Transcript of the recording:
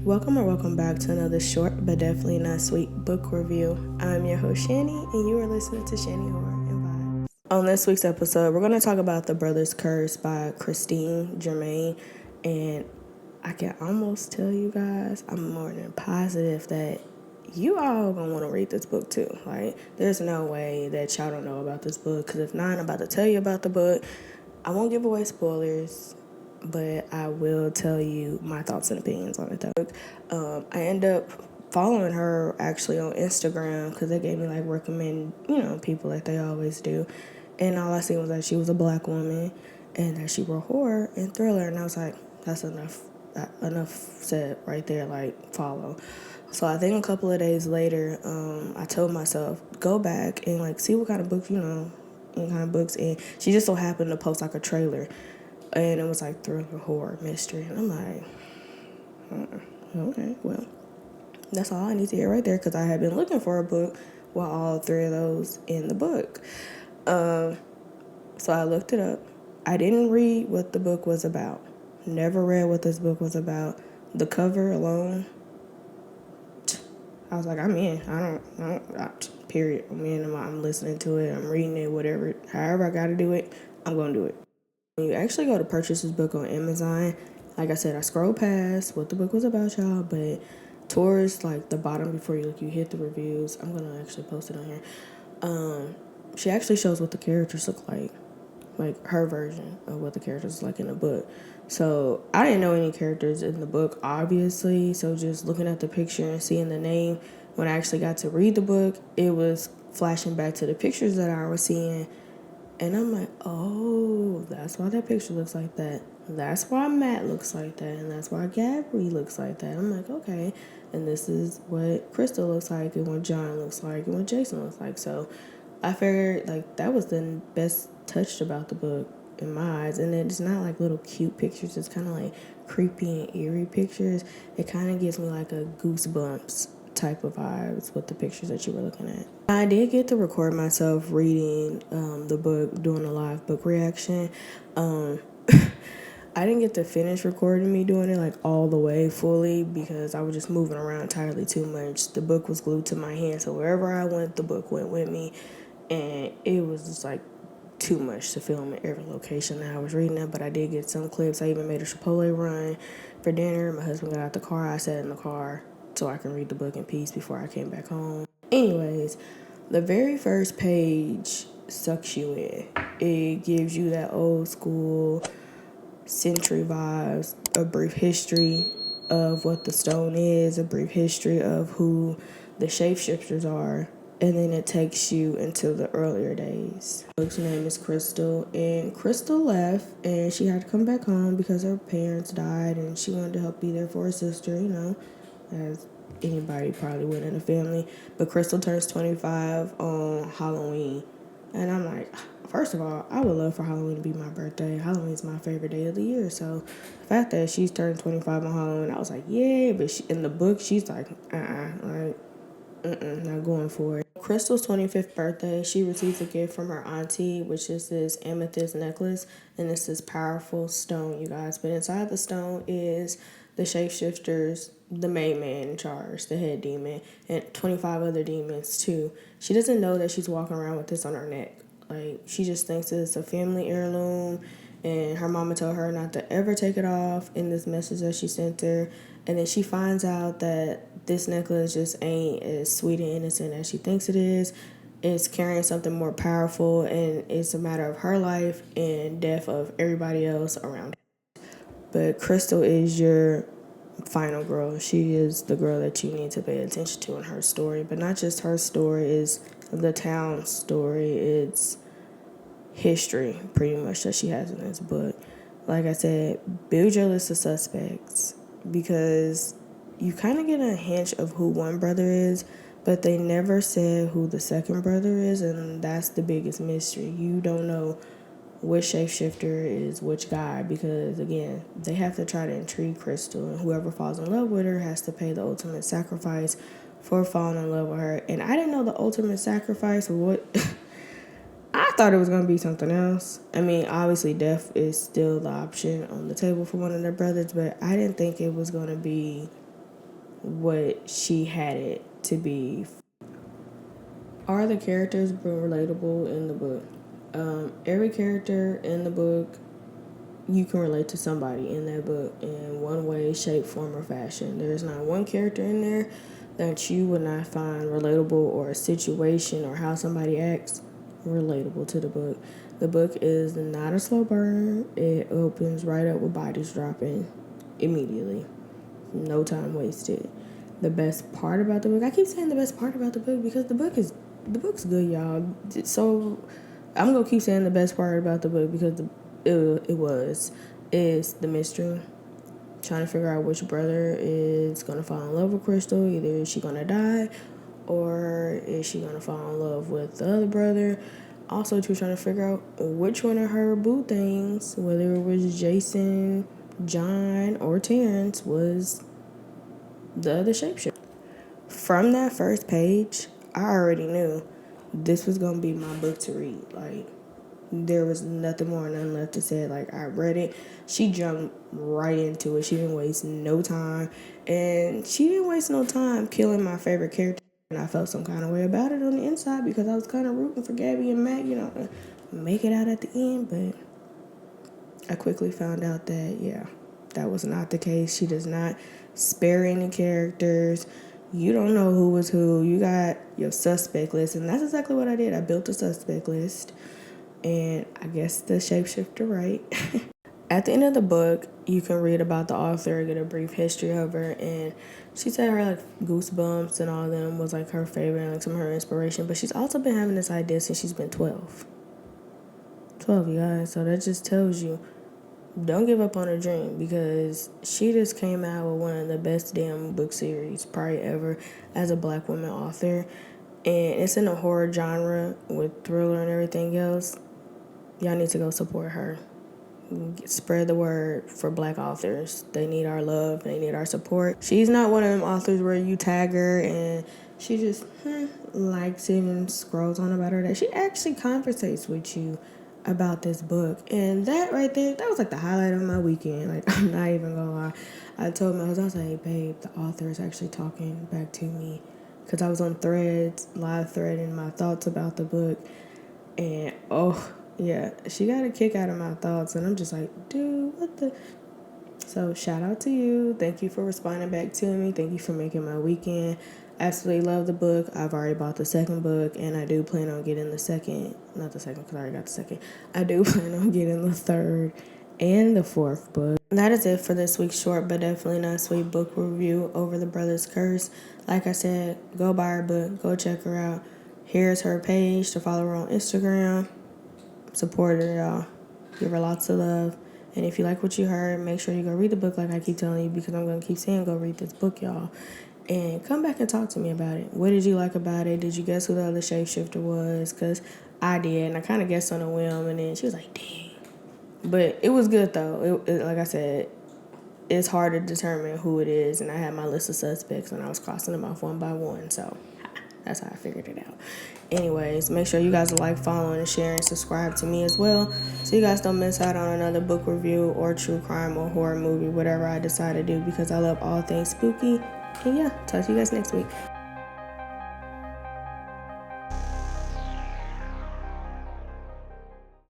Welcome back to another short but definitely not sweet book review. I'm your host Shani, and you are listening to Shani Horror and Vibes. On this week's episode, we're going to talk about The Brother's Curse by Christine Germain, and I can almost tell you guys, I'm more than positive that you all gonna want to read this book too. Like, there's no way that y'all don't know about this book, because if not, I'm about to tell you about the book. I won't give away spoilers, but I will tell you my thoughts and opinions on it though. I end up following her actually on Instagram because they gave me like recommend, people like they always do. And all I seen was that she was a black woman and that she wrote horror and thriller, and I was like, that's enough said right there, like follow. So I think a couple of days later, I told myself, go back and like see what kind of books, and she just so happened to post like a trailer, and it was like thriller, horror, mystery, and I'm like, okay, well, that's all I need to hear right there, because I had been looking for a book while all three of those in the book. So I looked it up. I didn't read what the book was about. Never read what this book was about. The cover alone, I was like, I'm in. Period. I'm in. I'm listening to it. I'm reading it. Whatever. However I got to do it, I'm going to do it. When you actually go to purchase this book on Amazon, like I said, I scrolled past what the book was about, y'all, but towards like the bottom before you hit the reviews, I'm going to actually post it on here. She actually shows what the characters look like her version of what the characters look like in the book. So I didn't know any characters in the book, obviously. So just looking at the picture and seeing the name, when I actually got to read the book, it was flashing back to the pictures that I was seeing. And I'm like, oh, that's why that picture looks like that. That's why Matt looks like that. And that's why Gabby looks like that. I'm like, okay. And this is what Crystal looks like, and what John looks like, and what Jason looks like. So I figured like that was the best touched about the book in my eyes. And it's not like little cute pictures. It's kind of like creepy and eerie pictures. It kind of gives me like a goosebumps type of vibes with the pictures that you were looking at. I did get to record myself reading the book, doing a live book reaction. I didn't get to finish recording me doing it like all the way fully because I was just moving around entirely too much. The book was glued to my hand, so wherever I went, the book went with me, and it was just like too much to film in every location that I was reading at. But I did get some clips. I even made a Chipotle run for dinner. My husband got out the car. I sat in the car so I can read the book in peace before I came back home. Anyways, the very first page sucks you in. It gives you that old school century vibes, a brief history of what the stone is, a brief history of who the shapeshifters are, and then it takes you into the earlier days. The book's name is Crystal, and Crystal left, and she had to come back home because her parents died, and she wanted to help be there for her sister, as anybody probably would in a family. But Crystal turns 25 on Halloween, and I'm like, first of all, I would love for Halloween to be my birthday. Halloween is my favorite day of the year. So the fact that she's turned 25 on Halloween, I was like, yeah. But in the book, she's like, not going for it. Crystal's 25th birthday, she receives a gift from her auntie, which is this amethyst necklace. And it's this powerful stone, you guys. But inside the stone is the shapeshifters, the main man in charge, the head demon, and 25 other demons too. She doesn't know that she's walking around with this on her neck. Like, she just thinks it's a family heirloom, and her mama told her not to ever take it off in this message that she sent her. And then she finds out that this necklace just ain't as sweet and innocent as she thinks it is. It's carrying something more powerful, and it's a matter of her life and death of everybody else around her. But Crystal is your final girl. She is the girl that you need to pay attention to in her story. But not just her story, is the town's story. It's history, pretty much, that she has in this book. Like I said, build your list of suspects, because you kind of get a hint of who one brother is, but they never said who the second brother is, and that's the biggest mystery. You don't know which shapeshifter is which guy, because again, they have to try to intrigue Crystal, and whoever falls in love with her has to pay the ultimate sacrifice for falling in love with her. And I didn't know the ultimate sacrifice was what I thought it was going to be something else. I mean, obviously death is still the option on the table for one of their brothers, but I didn't think it was going to be what she had it to be. Are the characters relatable in the book? Every character in the book, you can relate to somebody in that book in one way, shape, form, or fashion. There's not one character in there that you would not find relatable, or a situation or how somebody acts relatable to the book. The book is not a slow burn. It opens right up with bodies dropping immediately. No time wasted. The best part about the book, I keep saying the best part about the book because the book's good, y'all. So I'm gonna keep saying the best part about the book because is the mystery. Trying to figure out which brother is gonna fall in love with Crystal. Either is she gonna die, or is she gonna fall in love with the other brother. Also, too, trying to figure out which one of her boo things, whether it was Jason, John, or Terrence, was the other shapeshifter. From that first page, I already knew this was gonna be my book to read. Like, there was nothing more, nothing left to say. Like, I read it. She jumped right into it. She didn't waste no time. And she didn't waste no time killing my favorite character. And I felt some kind of way about it on the inside because I was kind of rooting for Gabby and Matt, to make it out at the end. But I quickly found out that, yeah, that was not the case. She does not spare any characters. You don't know who was who. You got your suspect list. And that's exactly what I did. I built a suspect list. And I guess the shapeshifter, right? At the end of the book, you can read about the author, get a brief history of her, and she said her Goosebumps and all of them was her favorite and some of her inspiration. But she's also been having this idea since she's been 12. 12, you guys. So that just tells you, don't give up on her dream, because she just came out with one of the best damn book series probably ever as a Black woman author. And it's in a horror genre with thriller and everything else. Y'all need to go support her. Spread the word for Black authors. They need our love. They need our support. She's not one of them authors where you tag her and she just likes it and scrolls on about her. That she actually conversates with you about this book. And that right there, that was the highlight of my weekend. I'm not even gonna lie. I told my husband, I was like, hey, babe, the author is actually talking back to me. Because I was on Threads, live threading my thoughts about the book. And, yeah, she got a kick out of my thoughts, and I'm just like, dude, what the? So shout out to you. Thank you for responding back to me. Thank you for making my weekend. Absolutely love the book. I've already bought the second book, and I do plan on getting the second. Not the second, because I already got the second. I do plan on getting the third and the fourth book. And that is it for this week's short but definitely not sweet book review over The Brothers Curse. Like I said, go buy her book. Go check her out. Here's her page to follow her on Instagram. Support her, y'all. Give her lots of love. And if you like what you heard, make sure you go read the book like I keep telling you, because I'm going to keep saying go read this book, y'all. And come back and talk to me about it. What did you like about it? Did you guess who the other shapeshifter was? Because I did, and I kind of guessed on a whim, and then she was like, dang. But it was good, though. Like I said, it's hard to determine who it is, and I had my list of suspects, and I was crossing them off one by one, so that's how I figured it out. Anyways, make sure you guys like, following, and share, and subscribe to me as well, so you guys don't miss out on another book review or true crime or horror movie, whatever I decide to do, because I love all things spooky. And yeah, talk to you guys next week.